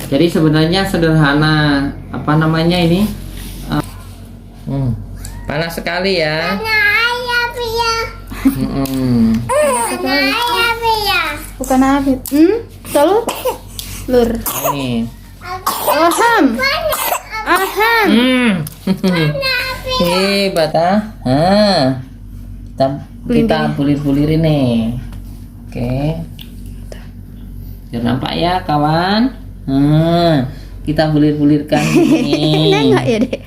Jadi sebenarnya sederhana. Apa namanya ini? Panas sekali ya. Bukan api. Selalu lur. Ini. Aham. Aham. Hebat ah. Kita bulir-bulir ini. Oke. Biar nampak ya kawan. Kita bulir-bulirkan ini. Nengok ya dek.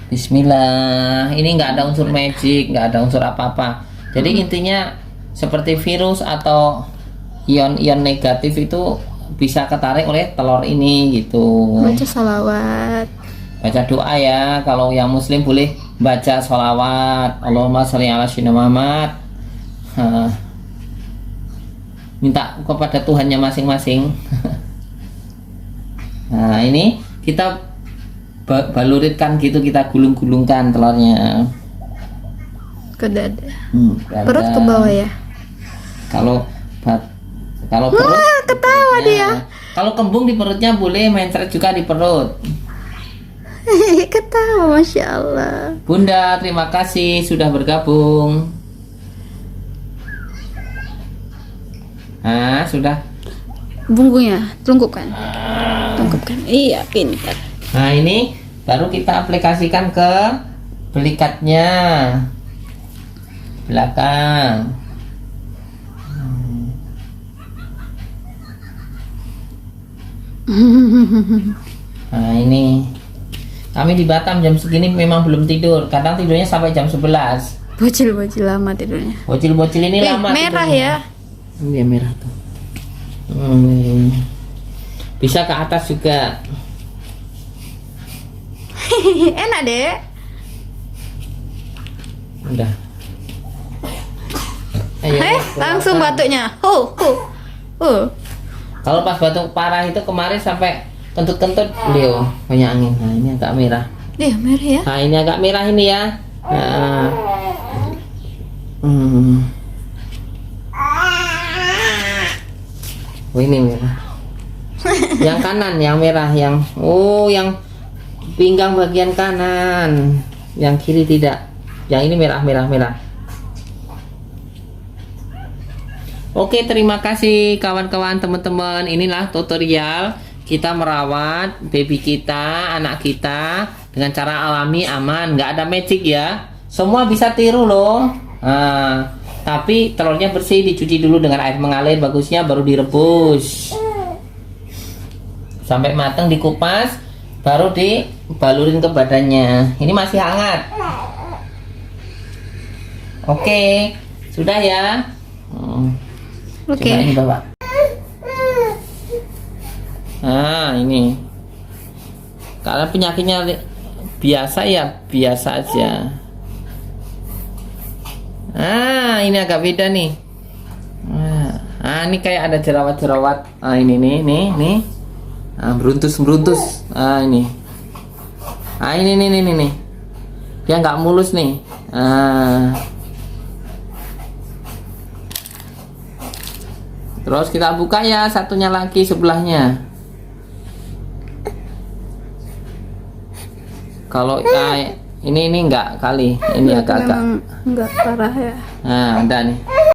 Bismillah. Ini nggak ada unsur magic, nggak ada unsur apa-apa. Jadi intinya seperti virus atau ion-ion negatif itu bisa ketarik oleh telur ini gitu. Baca salawat. Baca doa ya. Kalau yang muslim boleh baca sholawat. Allahumma sholli ala sayyidina Muhammad. Minta kepada Tuhannya masing-masing. Nah ini kita baluritkan gitu, kita gulung-gulungkan telurnya Ke dada. dada. Perut ke bawah ya. Kalau perut Ketawa dia. kalau kembung di perutnya boleh, mencret juga di perut. Ketawa, masya Allah. Bunda terima kasih sudah bergabung. Sudah. Bunggungnya tungkupkan. Tungkupkan. Iya, pintar. Nah ini baru kita aplikasikan ke belikatnya belakang. Nah ini kami di Batam jam segini memang belum tidur. Kadang tidurnya sampai jam 11. Bocil-bocil lama tidurnya. Bocil-bocil ini lama merah tidurnya. ya. Ini merah tuh. Bisa ke atas juga. Enak deh. Udah. Ayo, Langsung keluarkan. batuknya. Kalau pas batuk parah itu kemarin sampai kentut-kentut beliau banyak angin. Nah ini agak merah. Dia merah ya. Nah ini agak merah ini ya. Nah. Oh ini merah. Yang kanan yang merah, yang yang pinggang bagian kanan, yang kiri tidak. Yang ini merah. Oke, terima kasih kawan-kawan, teman-teman. Inilah tutorial kita merawat baby kita, anak kita dengan cara alami, aman, nggak ada magic ya. Semua bisa tiru loh. Tapi telurnya bersih, dicuci dulu dengan air mengalir, bagusnya baru direbus sampai matang, dikupas, baru dibalurin ke badannya. Ini masih hangat. Oke, sudah ya. Oke. Coba ini bapak. Ini karena penyakitnya biasa ya, biasa aja. Ini agak beda nih. Ini kayak ada jerawat-jerawat. Ini nih. Beruntus. Ini. Ini nih. Dia nggak mulus nih. Terus kita buka ya satunya lagi sebelahnya. Kalau ini enggak kali, ini agak-agak. Enggak parah ya. Nah, udah nih.